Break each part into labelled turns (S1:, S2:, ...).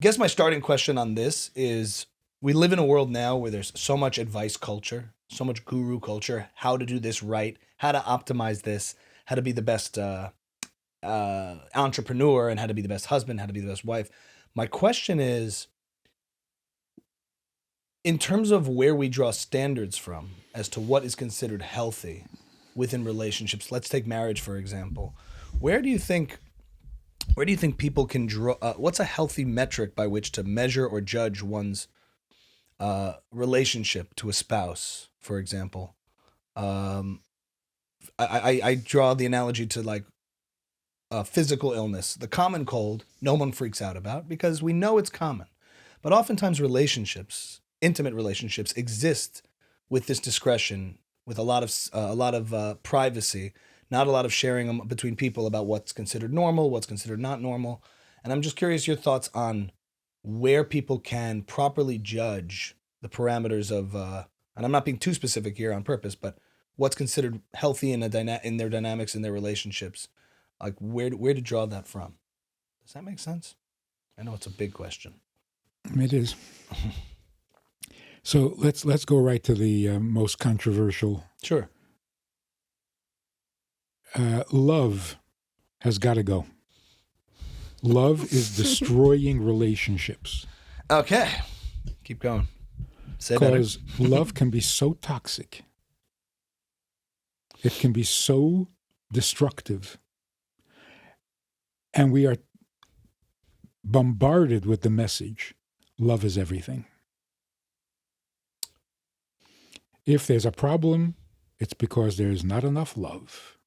S1: guess my starting question on this is, we live in a world now where there's so much advice culture, so much guru culture, how to do this right, how to optimize this, how to be the best entrepreneur, and how to be the best husband, how to be the best wife. My question is, in terms of where we draw standards from as to what is considered healthy within relationships, let's take marriage, for example. Where do you think people can draw, what's a healthy metric by which to measure or judge one's relationship to a spouse, for example? I draw the analogy to like physical illness. The common cold, no one freaks out about because we know it's common. But oftentimes relationships, intimate relationships, exist with this discretion, with a lot of privacy, not a lot of sharing between people about what's considered normal, what's considered not normal. And I'm just curious your thoughts on where people can properly judge the parameters of, and I'm not being too specific here on purpose, but what's considered healthy in their dynamics, in their relationships, like where to draw that from. Does that make sense? I know it's a big question.
S2: It is. So let's go right to the most controversial.
S1: Sure.
S2: Love has got to go. Love is destroying relationships.
S1: Okay. Keep going. Say better.
S2: Because love can be so toxic. It can be so destructive. And we are bombarded with the message, love is everything. If there's a problem, it's because there's not enough love.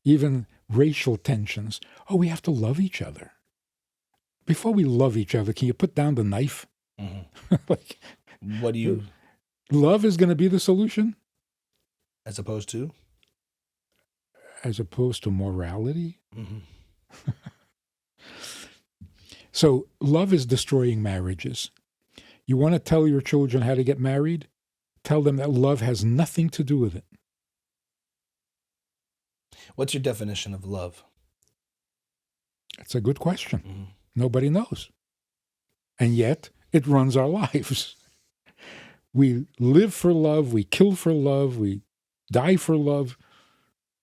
S2: Even racial tensions. Oh, we have to love each other. Before we love each other, can you put down the knife?
S1: Mm-hmm.
S2: Like,
S1: what do you...
S2: Love is going to be the solution?
S1: As opposed to?
S2: As opposed to morality?
S1: Mm-hmm.
S2: So love is destroying marriages. You want to tell your children how to get married? Tell them that love has nothing to do with it.
S1: What's your definition of love?
S2: It's a good question.
S1: Mm-hmm.
S2: Nobody knows. And yet, it runs our lives. We live for love, we kill for love, we die for love.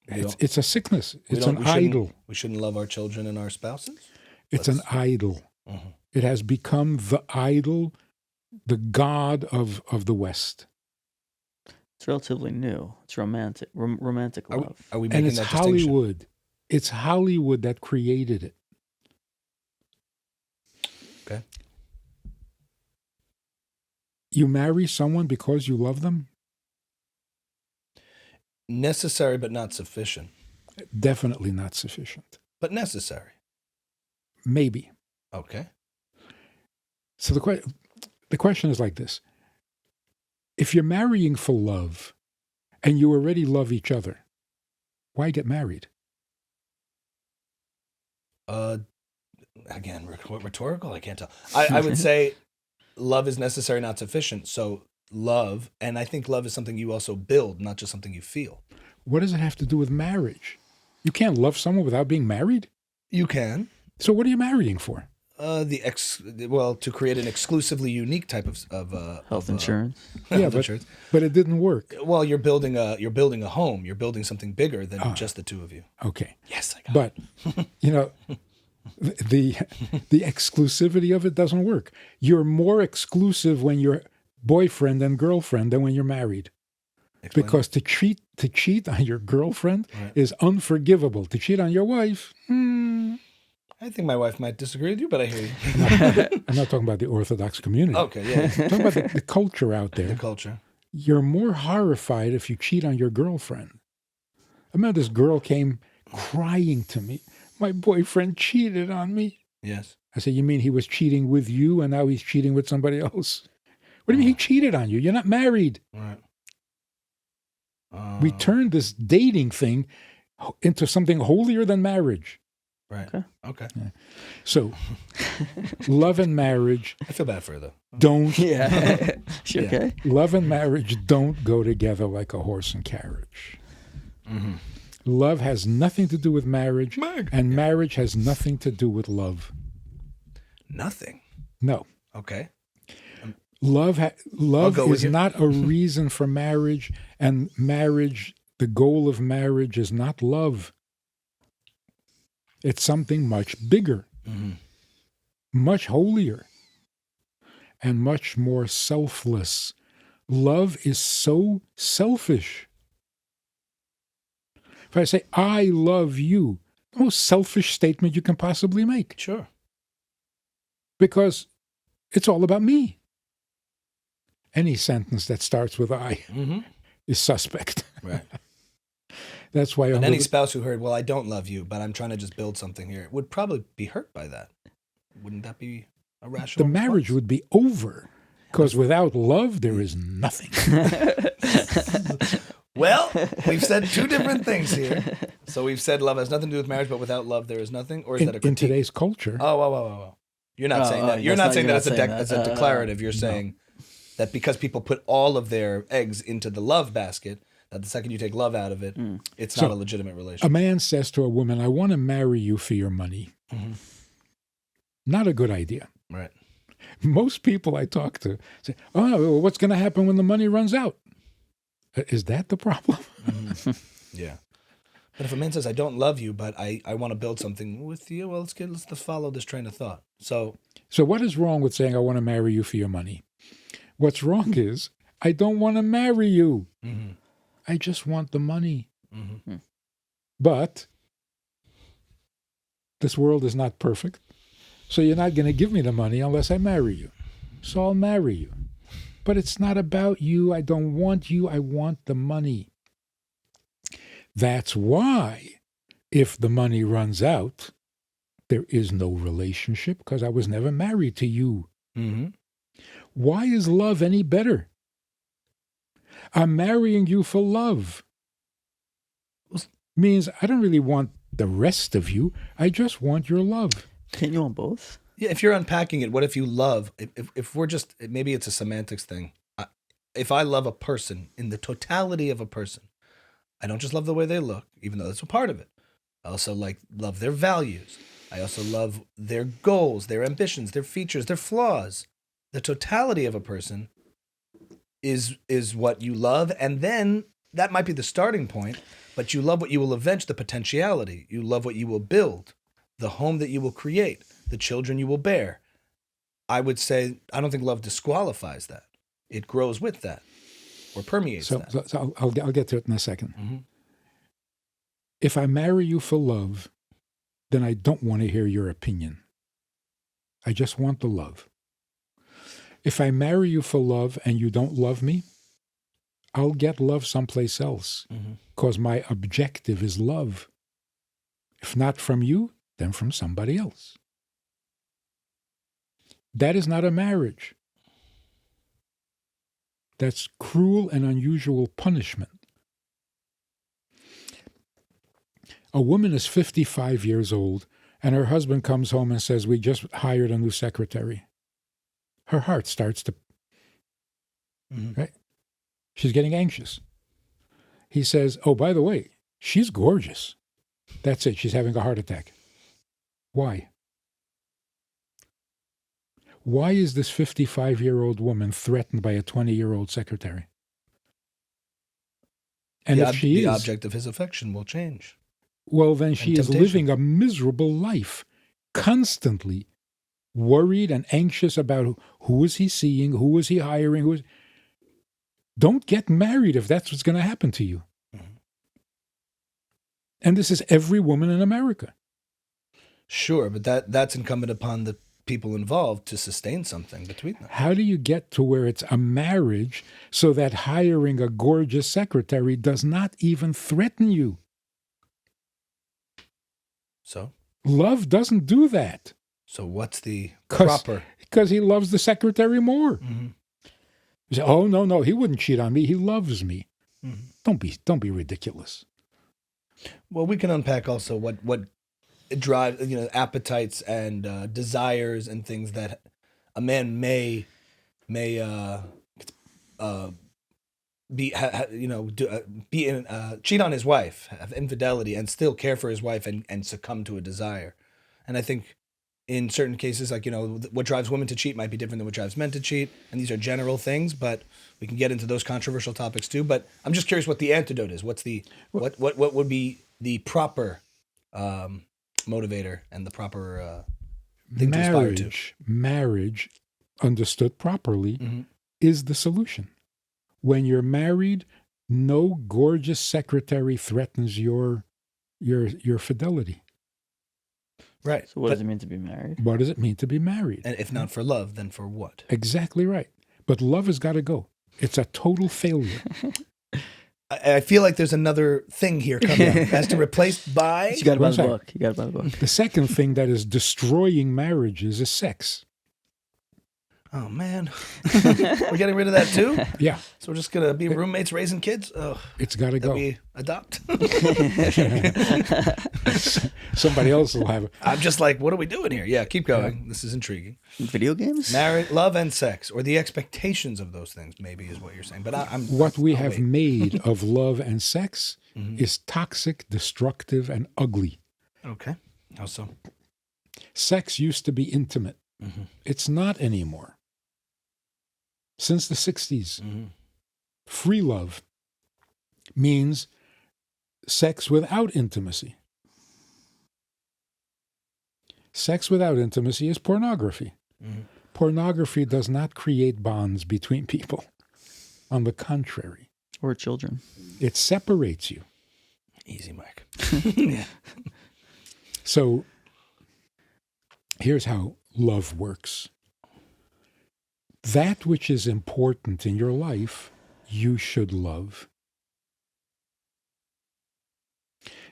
S2: It's a sickness. It's an idol.
S1: We shouldn't love our children and our spouses?
S2: It's an idol.
S1: Mm-hmm.
S2: It has become the idol, the god of the West.
S3: It's relatively new. It's romantic love.
S1: Are we making
S2: and it's
S1: that
S2: Hollywood.
S1: distinction?
S2: It's Hollywood that created it.
S1: Okay.
S2: You marry someone because you love them?
S1: Necessary but not sufficient.
S2: Definitely not sufficient.
S1: But necessary.
S2: Maybe.
S1: Okay.
S2: So the question is like this. If you're marrying for love and you already love each other, why get married?
S1: Again, rhetorical? I can't tell. I would say love is necessary, not sufficient. So love, and I think love is something you also build, not just something you feel.
S2: What does it have to do with marriage? You can't love someone without being married?
S1: You can.
S2: So what are you marrying for?
S1: To create an exclusively unique type of
S3: health insurance.
S1: Insurance.
S2: But it didn't work.
S1: Well, you're building a home. You're building something bigger than just the two of you.
S2: Okay.
S1: Yes, I got it.
S2: But the exclusivity of it doesn't work. You're more exclusive when you're boyfriend and girlfriend than when you're married.
S1: Explain
S2: because to cheat on your girlfriend is unforgivable. To cheat on your wife,
S1: I think my wife might disagree with you, but I hear you.
S2: I'm not talking about the Orthodox community.
S1: Okay, yeah.
S2: I'm talking about the culture out there.
S1: The culture.
S2: You're more horrified if you cheat on your girlfriend. I remember this girl came crying to me. My boyfriend cheated on me.
S1: Yes.
S2: I said, you mean he was cheating with you and now he's cheating with somebody else? What do you mean he cheated on you? You're not married.
S1: Right.
S2: We turned this dating thing into something holier than marriage.
S1: Right. Okay.
S2: Yeah. So, love and marriage.
S1: I feel bad for her, though.
S2: Don't.
S3: Yeah. She okay?
S2: Love and marriage don't go together like a horse and carriage.
S1: Mm-hmm.
S2: Love has nothing to do with marriage, and marriage has nothing to do with love.
S1: Nothing.
S2: No.
S1: Okay.
S2: Love
S1: go with
S2: is
S1: you.
S2: not a reason for marriage, and the goal of marriage is not love. It's something much bigger, much holier, and much more selfless. Love is so selfish. If I say, I love you, the most selfish statement you can possibly make.
S1: Sure.
S2: Because it's all about me. Any sentence that starts with I is suspect.
S1: Right.
S2: That's why
S1: And any spouse who heard, well, I don't love you, but I'm trying to just build something here, would probably be hurt by that. Wouldn't that be a rational
S2: the marriage
S1: response?
S2: would be over. Because without love, there is nothing.
S1: Well, we've said two different things here. So we've said love has nothing to do with marriage, but without love, there is nothing? Or is that a critique?
S2: In today's culture.
S1: Oh. You're not saying that. You're not saying that as a declarative. You're saying that because people put all of their eggs into the love basket, that the second you take love out of it, it's not a legitimate relationship.
S2: A man says to a woman, I want to marry you for your money. Not a good idea.
S1: Right.
S2: Most people I talk to say, oh, well, what's going to happen when the money runs out? Is that the problem?
S1: Yeah. But if a man says, I don't love you, but I want to build something with you, well, let's follow this train of thought. So
S2: what is wrong with saying, I want to marry you for your money? What's wrong is, I don't want to marry you. I just want the money. But this world is not perfect. So you're not going to give me the money unless I marry you. So I'll marry you. But it's not about you. I don't want you. I want the money. That's why, if the money runs out, there is no relationship because I was never married to you. Why is love any better? I'm marrying you for love. Means I don't really want the rest of you. I just want your love.
S3: Can you want both?
S1: Yeah, if you're unpacking it, what if you love, if we're just, maybe it's a semantics thing. If I love a person in the totality of a person, I don't just love the way they look, even though that's a part of it. I also love their values. I also love their goals, their ambitions, their features, their flaws. The totality of a person is what you love, and then that might be the starting point, but you love what you will avenge, the potentiality. You love what you will build, the home that you will create, the children you will bear. I would say, I don't think love disqualifies that. It grows with that or permeates that.
S2: So I'll get to it in a second. If I marry you for love, then I don't want to hear your opinion. I just want the love. If I marry you for love and you don't love me, I'll get love someplace else because my objective is love. If not from you, then from somebody else. That is not a marriage. That's cruel and unusual punishment. A woman is 55 years old, and her husband comes home and says, we just hired a new secretary. Her heart starts to... Right? She's getting anxious. He says, oh, by the way, she's gorgeous. That's it. She's having a heart attack. Why? Why is this 55-year-old woman threatened by a 20-year-old secretary? And if she is...
S1: The object of his affection will change.
S2: Well, then she is living a miserable life, constantly worried and anxious about who is he seeing, who is he hiring. Don't get married if that's what's going to happen to you. And this is every woman in America.
S1: Sure, but that's incumbent upon the people involved to sustain something between them.
S2: How do you get to where it's a marriage so that hiring a gorgeous secretary does not even threaten you?
S1: So?
S2: Love doesn't do that.
S1: So what's the proper?
S2: Because he loves the secretary more. You say, oh, no, he wouldn't cheat on me. He loves me. Don't be ridiculous.
S1: Well, we can unpack also what drives, appetites and desires and things that a man may cheat on his wife, have infidelity, and still care for his wife and succumb to a desire. And I think in certain cases, like, what drives women to cheat might be different than what drives men to cheat. And these are general things, but we can get into those controversial topics too. But I'm just curious what the antidote is. What's what would be the proper motivator and the proper thing to aspire to?
S2: Marriage, understood properly,
S1: Mm-hmm.
S2: is the solution. When you're married, no gorgeous secretary threatens your fidelity.
S1: Right.
S3: So what does it mean to be married?
S2: What does it mean to be married?
S1: And if not for love, then for what?
S2: Exactly right. But love has got to go. It's a total failure.
S1: I feel like there's another thing here coming up. It has to replace by...
S3: You got to buy
S2: What's
S3: the
S2: that?
S3: book. You got to buy the book.
S2: The second thing that is destroying marriages is sex.
S1: Oh, man. We're getting rid of that too?
S2: Yeah,
S1: So we're just going to be roommates raising kids? Oh,
S2: it's got to
S1: that
S2: go.
S1: we adopt?
S2: Somebody else will have it.
S1: I'm just like, what are we doing here? Yeah, keep going. This is intriguing.
S3: Video games?
S1: Marriage, love, and sex, or the expectations of those things, maybe is what you're saying. But I'm
S2: What we
S1: I'll
S2: have
S1: wait.
S2: made of love and sex
S1: Mhm.
S2: is toxic, destructive, and ugly.
S1: Okay. How so?
S2: Sex used to be intimate.
S1: Mhm.
S2: It's not anymore. Since the 60s,
S1: Mhm.
S2: free love means sex without intimacy. Sex without intimacy is pornography.
S1: Mhm.
S2: Pornography does not create bonds between people. On the contrary,
S3: Or children.
S2: it separates you.
S1: Easy, Mike. Yeah.
S2: So here's how love works. That which is important in your life, you should love.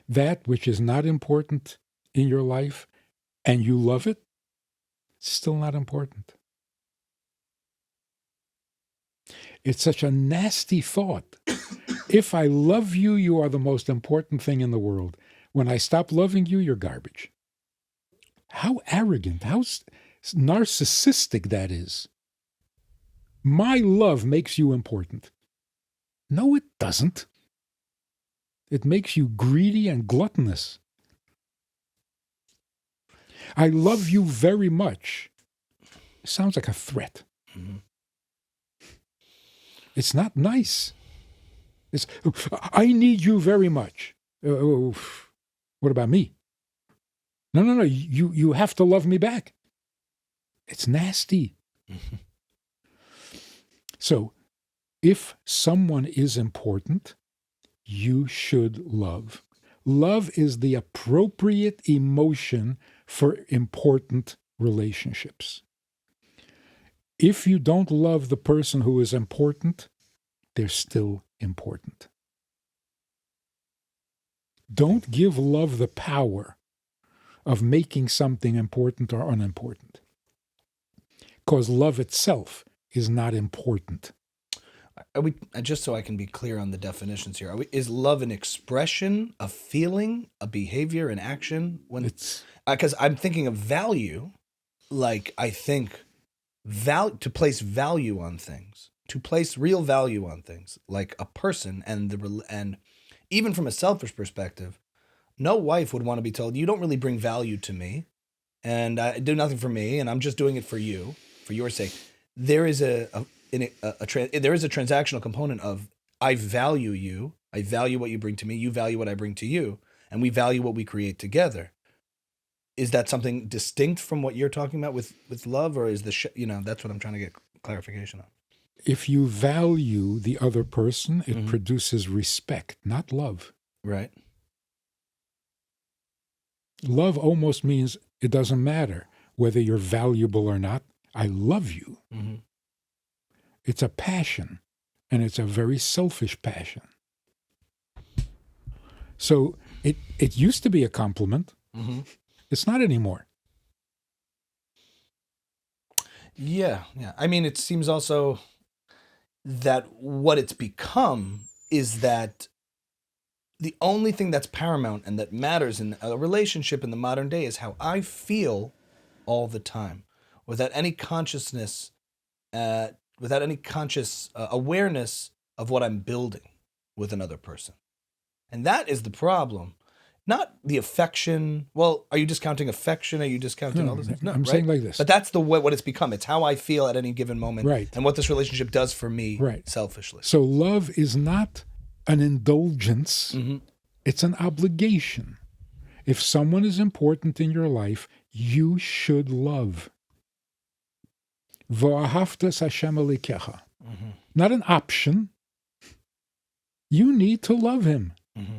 S2: That which is not important in your life and you love it, it's still not important. It's such a nasty thought. If I love you, you are the most important thing in the world. When I stop loving you, you're garbage. How arrogant, how narcissistic that is. My love makes you important. No, it doesn't. It makes you greedy and gluttonous. I love you very much. Sounds like a threat.
S1: Mhm.
S2: It's not nice. It's, I need you very much. What about me? No. You have to love me back. It's nasty.
S1: Mhm.
S2: So, if someone is important, you should love. Love is the appropriate emotion for important relationships. If you don't love the person who is important, they're still important. Don't give love the power of making something important or unimportant. Because love itself is not important.
S1: Are we, just so I can be clear on the definitions here, is love an expression, a feeling, a behavior, an action?
S2: It's
S1: Because I'm thinking of value, like I think to place value on things, to place real value on things, like a person, and even from a selfish perspective, no wife would want to be told, you don't really bring value to me, and I do nothing for me, and I'm just doing it for you, for your sake. There is there is a transactional component of I value you, I value what you bring to me, you value what I bring to you, and we value what we create together. Is that something distinct from what you're talking about with love, or is that's what I'm trying to get clarification on.
S2: if you value the other person, it
S1: Mhm.
S2: produces respect, not love.
S1: Right.
S2: Love almost means it doesn't matter whether you're valuable or not. I love you.
S1: Mm-hmm.
S2: It's a passion, and it's a very selfish passion. So it used to be a compliment.
S1: Mm-hmm.
S2: It's not anymore.
S1: Yeah. I mean, it seems also that what it's become is that the only thing that's paramount and that matters in a relationship in the modern day is how I feel all the time, without any consciousness, without any conscious awareness of what I'm building with another person. And that is the problem. Not the affection. Well, are you discounting affection? Are you discounting all those things? No,
S2: I'm
S1: right?
S2: saying like this.
S1: But that's the way, what it's become. It's how I feel at any given moment,
S2: Right.
S1: and what this relationship does for me,
S2: Right.
S1: selfishly.
S2: So love is not an indulgence.
S1: Mhm.
S2: It's an obligation. If someone is important in your life, you should love. V'ahavta Hashem Elikecha. Not an option. You need to love him.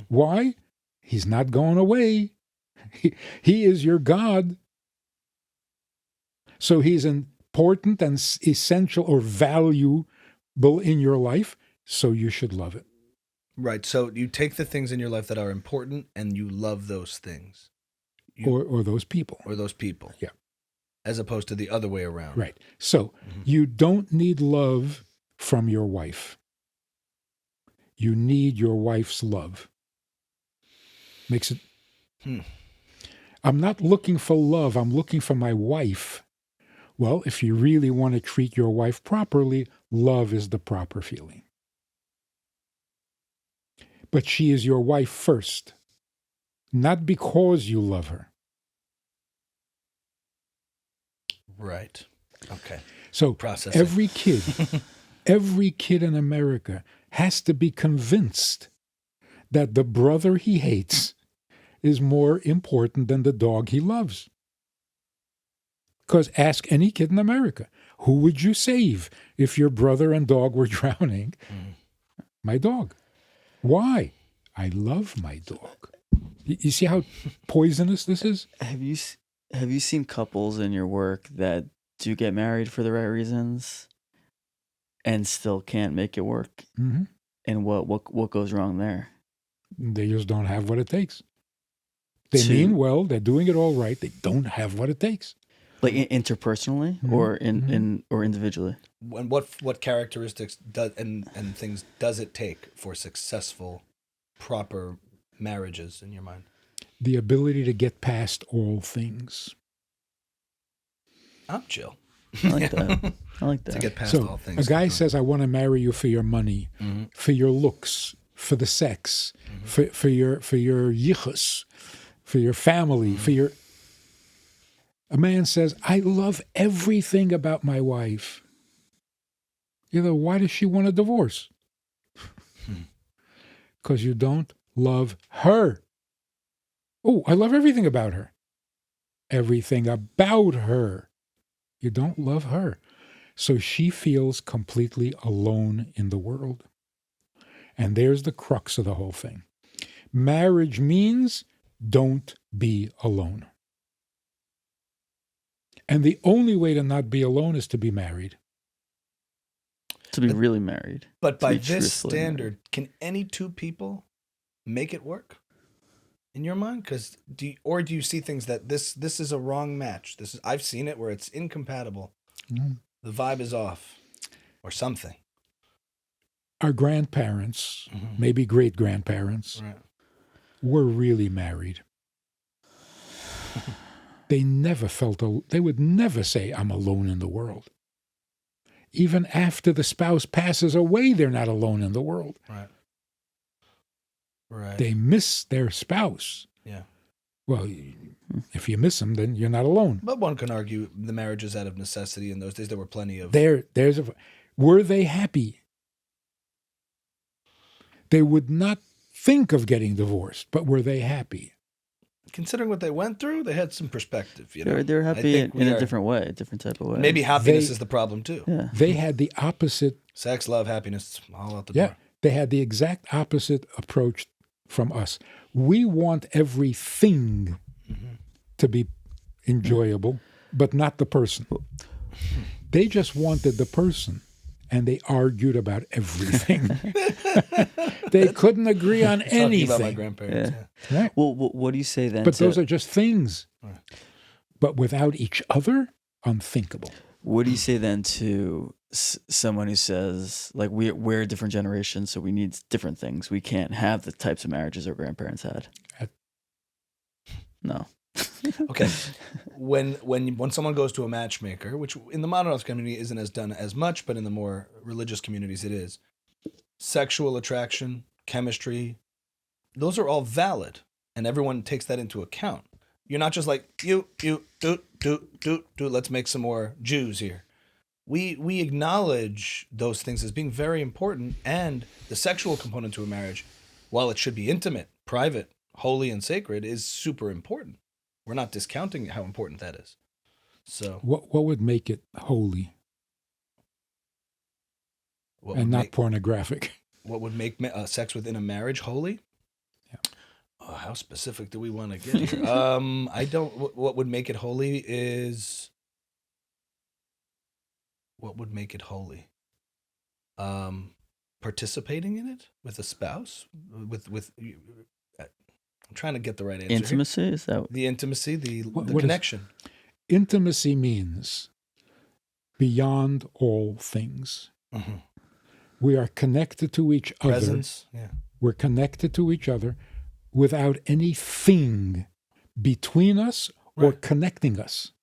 S2: Why? He's not going away. He is your God. So he's important and essential or valuable in your life, so you should love it.
S1: Right. So you take the things in your life that are important and you love those things.
S2: Or those people.
S1: Or those people.
S2: Yeah.
S1: As opposed to the other way around.
S2: Right. So you don't need love from your wife. You need your wife's love. Makes it... I'm not looking for love. I'm looking for my wife. Well, if you really want to treat your wife properly, love is the proper feeling. But she is your wife first, not because you love her.
S1: Right. Okay.
S2: So
S1: Process
S2: every kid in America has to be convinced that the brother he hates is more important than the dog he loves. Because ask any kid in America, who would you save if your brother and dog were drowning? My dog. Why? I love my dog. You see how poisonous this is?
S3: Have you seen couples in your work that do get married for the right reasons and still can't make it work?
S2: Mm-hmm.
S3: And what goes wrong there?
S2: They just don't have what it takes. They mean well. They're doing it all right. They don't have what it takes.
S3: Like interpersonally, or or individually.
S1: And what characteristics and things does it take for successful, proper marriages in your mind?
S2: The ability to get past all things.
S1: I'm chill.
S3: I like that. I like that.
S1: To get past
S2: So
S1: all things.
S2: a guy says, I want to marry you for your money, for your looks, for the sex, for your yichus, for your family, for your... A man says, I love everything about my wife. Why does she want a divorce? Because you don't love her. Oh, I love everything about her. Everything about her. You don't love her. So she feels completely alone in the world. And there's the crux of the whole thing. Marriage means don't be alone. And the only way to not be alone is to be married.
S3: To be really married.
S1: But
S3: To
S1: by
S3: be
S1: this
S3: truthfully
S1: standard, can any two people make it work? In your mind? Because do you see things that this is a wrong match? I've seen it where it's incompatible. The vibe is off, or something.
S2: Our grandparents, maybe great grandparents, were really married. They never they would never say, I'm alone in the world. Even after the spouse passes away, they're not alone in the world.
S1: Right.
S2: They miss their spouse.
S1: Yeah.
S2: Well, if you miss them, then you're not alone.
S1: But one can argue the marriage is out of necessity. In those days, there were plenty of...
S2: Were they happy? They would not think of getting divorced, but were they happy?
S1: Considering what they went through, they had some perspective.
S3: They're happy in a different way, a different type of way.
S1: Maybe happiness is the problem too.
S3: Yeah.
S2: They had the opposite.
S1: Sex, love, happiness, all out the door.
S2: They had the exact opposite approach from us. We want everything to be enjoyable, but not the person. They just wanted the person, and they argued about everything. They couldn't agree on anything.
S1: About my grandparents.
S3: Yeah.
S2: Right?
S3: Well, what do you say then?
S2: But those are just things. Right. But without each other, unthinkable.
S3: What do you say then to someone who says, like, we're a different generation, so we need different things. We can't have the types of marriages our grandparents had. No.
S1: Okay. When someone goes to a matchmaker, which in the modern Orthodox community isn't as done as much, but in the more religious communities it is, sexual attraction, chemistry, those are all valid. and everyone takes that into account. You're not just like you do, let's make some more Jews here. We acknowledge those things as being very important, and the sexual component to a marriage, while it should be intimate, private, holy, and sacred, is super important. We're not discounting how important that is. So
S2: What would make it holy and not pornographic?
S1: What would make sex within a marriage holy?
S2: Yeah.
S1: Oh, how specific do we want to get here? I don't. What would make it holy is. What would make it holy? Participating in it with a spouse, with. I'm trying to get the right answer.
S3: Intimacy here. Is that
S1: the intimacy, the
S2: What
S1: connection?
S2: Intimacy means beyond all things.
S1: Mm-hmm.
S2: We are connected to each
S1: Presence,
S2: other.
S1: yeah.
S2: We're connected to each other without anything between us or connecting us.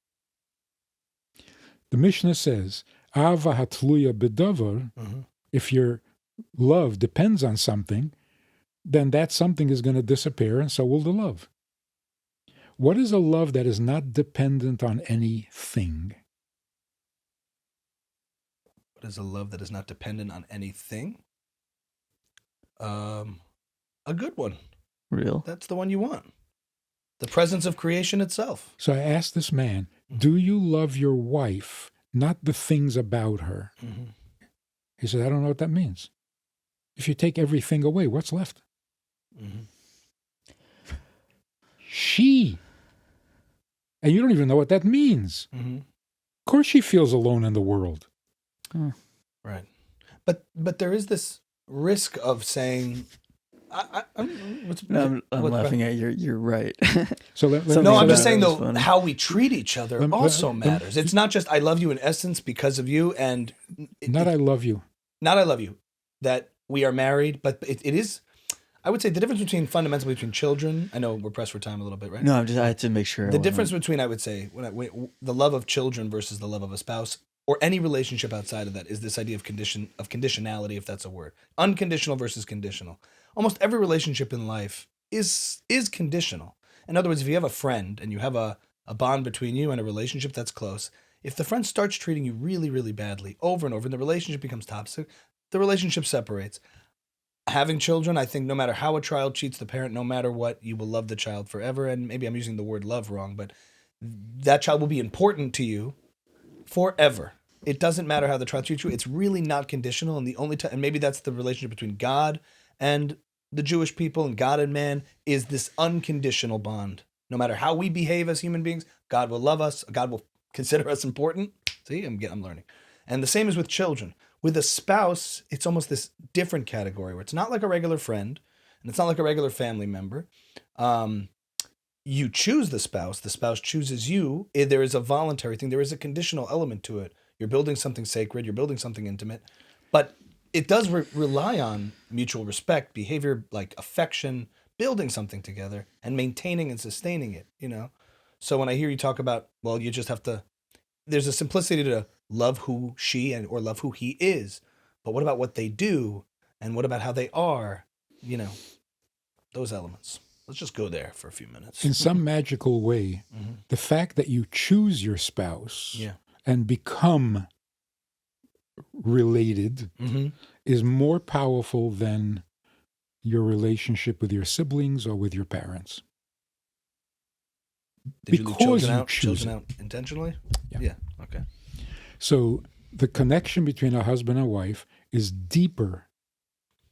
S2: The Mishnah says, Ava hatluya bedavar, if your love depends on something, then that something is going to disappear, and so will the love. What is a love that is not dependent on anything?
S1: What is a love that is not dependent on anything? A good one.
S3: real?
S1: That's the one you want. The presence of creation itself.
S2: So I asked this man, do you love your wife, not the things about her?
S1: Mm-hmm.
S2: He said, I don't know what that means. If you take everything away, what's left?
S1: Mm-hmm.
S2: She. And you don't even know what that means.
S1: Mm-hmm.
S2: Of course she feels alone in the world.
S1: Right. But there is this risk of saying,
S3: I'm laughing at you're right.
S2: So
S1: no, I'm just
S3: that
S1: saying
S3: was
S1: though,
S3: funny.
S1: how we treat each other also matters. It's not just I love you in essence because of you, and
S2: I love you.
S1: Not I love you, that we are married, but it is. I would say the difference fundamentally between children. I know we're pressed for time a little bit, right?
S3: No, I had to make sure.
S1: The difference between, I would say, the love of children versus the love of a spouse or any relationship outside of that is this idea of conditionality, if that's a word. Unconditional versus conditional. Almost every relationship in life is conditional. In other words, if you have a friend and you have a bond between you and a relationship that's close, if the friend starts treating you really, really badly over and over, and the relationship becomes toxic, the relationship separates. Having children, I think no matter how a child cheats the parent, no matter what, you will love the child forever. And maybe I'm using the word love wrong, but that child will be important to you forever. It doesn't matter how the child treats you. It's really not conditional. And the only time, and maybe that's the relationship between God and the Jewish people and God and man, is this unconditional bond. No matter how we behave as human beings, God will love us. God will consider us important. See, I'm learning. And the same is with children. With a spouse, it's almost this different category where it's not like a regular friend and it's not like a regular family member. You choose the spouse chooses you. There is a voluntary thing. There is a conditional element to it. You're building something sacred. You're building something intimate. But it does rely on mutual respect, behavior, like affection, building something together and maintaining and sustaining it, you know? So when I hear you talk about, well, you just have to, there's a simplicity to love who she or love who he is. But what about what they do? And what about how they are? You know, those elements. Let's just go there for a few minutes.
S2: In some magical way, the fact that you choose your spouse and become related is more powerful than your relationship with your siblings or with your parents.
S1: Did you leave children out intentionally? Yeah. Okay.
S2: So the connection between a husband and wife is deeper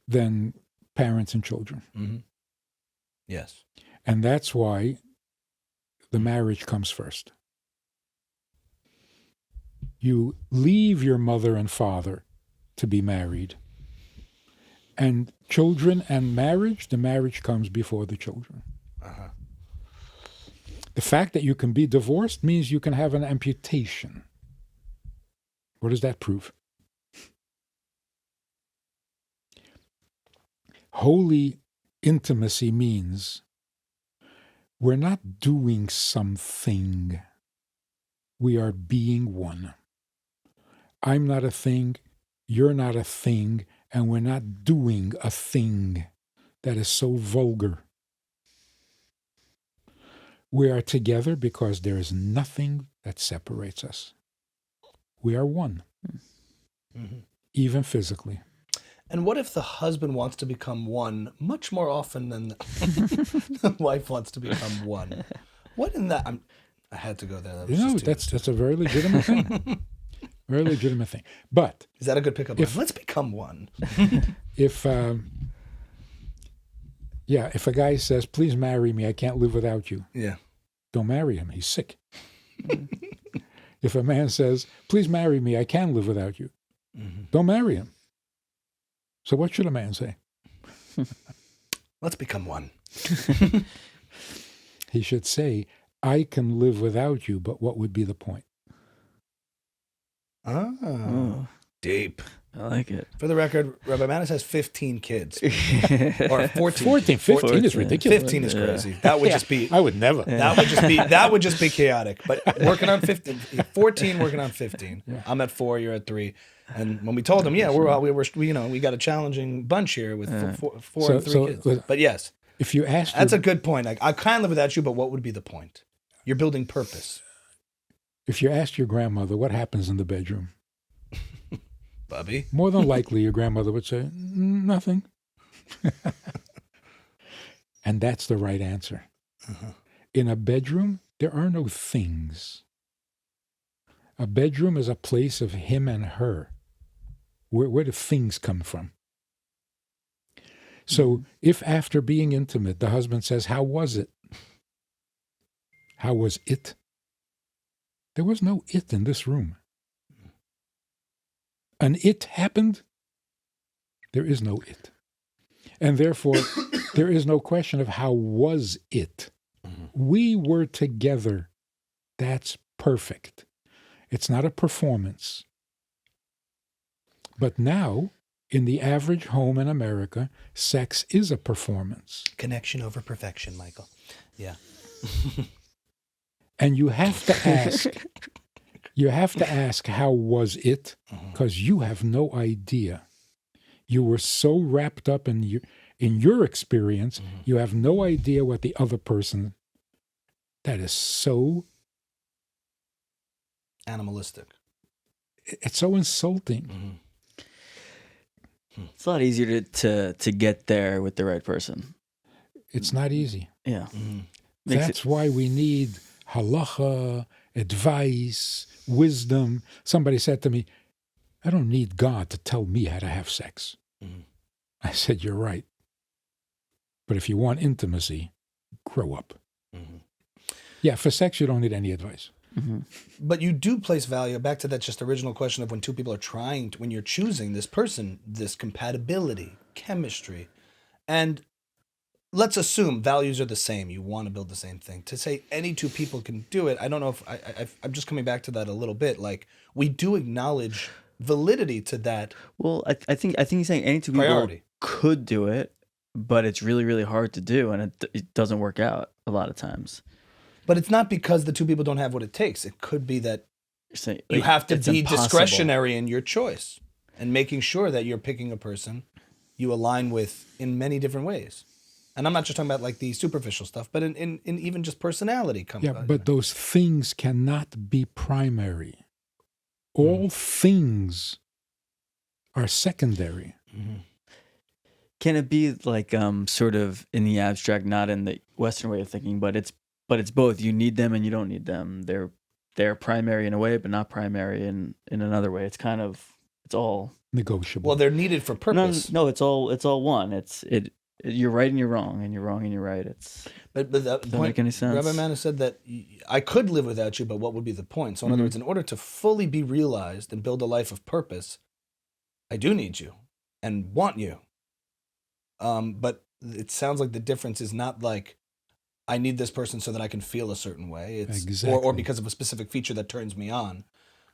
S2: than parents and children.
S1: Mm-hmm. Yes.
S2: And that's why the marriage comes first. You leave your mother and father to be married. And children and marriage, the marriage comes before the children.
S1: Uh-huh.
S2: The fact that you can be divorced means you can have an amputation. What does that prove? Holy intimacy means we're not doing something. We are being one. I'm not a thing, you're not a thing, and we're not doing a thing that is so vulgar. We are together because there is nothing that separates us. We are one, even physically.
S1: And what if the husband wants to become one much more often than the wife wants to become one? What in that? I had to go there. That was just
S2: that's a very legitimate thing. Very legitimate thing. But
S1: is that a good pickup line? Let's become one.
S2: if a guy says, "Please marry me, I can't live without you," don't marry him. He's sick. If a man says, "Please marry me, I can live without you," don't marry him. So what should a man say?
S1: Let's become one.
S2: He should say, "I can live without you, but what would be the point?"
S1: Deep.
S3: I like it.
S1: For the record, Rabbi Manis has 15 kids. Or 14.
S2: 15 is ridiculous.
S1: 15 is crazy. That would just be...
S2: I would never.
S1: That would just be chaotic. But working on 15, 14, working on 15. Yeah. I'm at 4, you're at 3. And when we told him, we got a challenging bunch here with four and 3 kids. But yes,
S2: if you ask,
S1: that's a good point. I can't live without you, but what would be the point? You're building purpose.
S2: If you asked your grandmother what happens in the bedroom,
S1: Bubby,
S2: more than likely your grandmother would say, "Nothing." And that's the right answer. In a bedroom, there are no things. A bedroom is a place of him and her. Where do things come from? So if after being intimate, the husband says, "How was it?" How was it? There was no it in this room. An it happened. There is no it. And therefore, there is no question of how was it. We were together. That's perfect. It's not a performance. But now, in the average home in America, sex is a performance.
S1: Connection over perfection, Michael. Yeah.
S2: And you have to ask, how was it? Because you have no idea. You were so wrapped up in your experience, you have no idea what the other person, that is so
S1: animalistic.
S2: It's so insulting.
S3: It's a lot easier to get there with the right person.
S2: It's not easy.
S3: Yeah.
S2: That's why we need halacha, advice, wisdom. Somebody said to me, "I don't need God to tell me how to have sex." I said, "You're right. But if you want intimacy, grow up." Yeah, for sex, you don't need any advice.
S1: But you do place value, back to that just original question of when two people are when you're choosing this person, this compatibility, chemistry. And let's assume values are the same. You want to build the same thing. To say any two people can do it, I don't know if I'm just coming back to that a little bit. Like, we do acknowledge validity to that.
S3: Well, I think he's saying any two people could do it, but it's really, really hard to do, and it doesn't work out a lot of times.
S1: But it's not because the two people don't have what it takes. It could be that you have to be discretionary in your choice and making sure that you're picking a person you align with in many different ways. And I'm not just talking about like the superficial stuff, but in even just personality.
S2: But those things cannot be primary. All things are secondary.
S3: Can it be like sort of in the abstract, not in the Western way of thinking, but it's both. You need them and you don't need them. They're primary in a way, but not primary in another way. It's kind of, it's all
S2: negotiable.
S1: Well, they're needed for purpose.
S3: No, it's all one. You're right and you're wrong, and you're wrong and you're right.
S1: But that
S3: doesn't make any sense.
S1: Rabbi Manis said that I could live without you, but what would be the point? So in other words, in order to fully be realized and build a life of purpose, I do need you and want you. But it sounds like the difference is not like I need this person so that I can feel a certain way. It's
S2: exactly.
S1: or because of a specific feature that turns me on.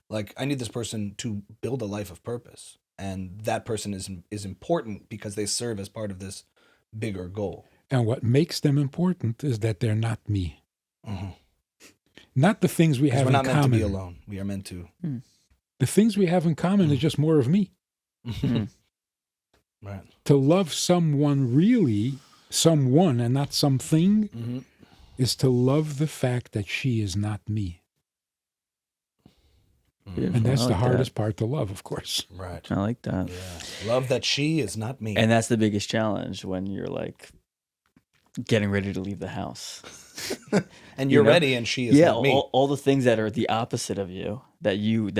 S1: Like, I need this person to build a life of purpose, and that person is important because they serve as part of this bigger goal.
S2: And what makes them important is that they're not me. Not the things we have in common.
S1: We're not meant to be alone. We are meant to.
S2: The things we have in common is just more of me.
S1: Right.
S2: To love someone really, someone and not something, is to love the fact that she is not me.
S3: Beautiful.
S2: And that's
S3: I
S2: the
S3: like
S2: hardest part to love, of course.
S1: Right.
S3: that. I like that.
S1: Yeah. Love that she is not me.
S3: And that's the biggest challenge when you're like getting ready to leave the house.
S1: And
S3: You
S1: you're
S3: know?
S1: ready and she is
S3: Yeah,
S1: not me.
S3: all the things that are the opposite of you that you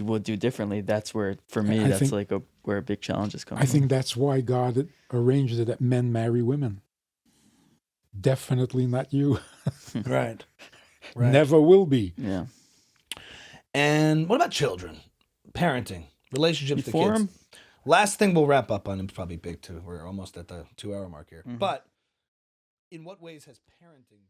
S3: will do differently. That's where, for me,
S2: I
S3: that's
S2: think-
S3: like where a big challenge is coming.
S2: I think that's why God arranged it that men marry women. Definitely not you.
S1: Right. Right.
S2: Never will be.
S3: Yeah.
S1: And what about children? Parenting, relationships to
S3: For
S1: kids.
S3: 'em?
S1: Last thing we'll wrap up on, it's probably big too. We're almost at the 2-hour mark here.
S3: Mhm.
S1: But in what ways has parenting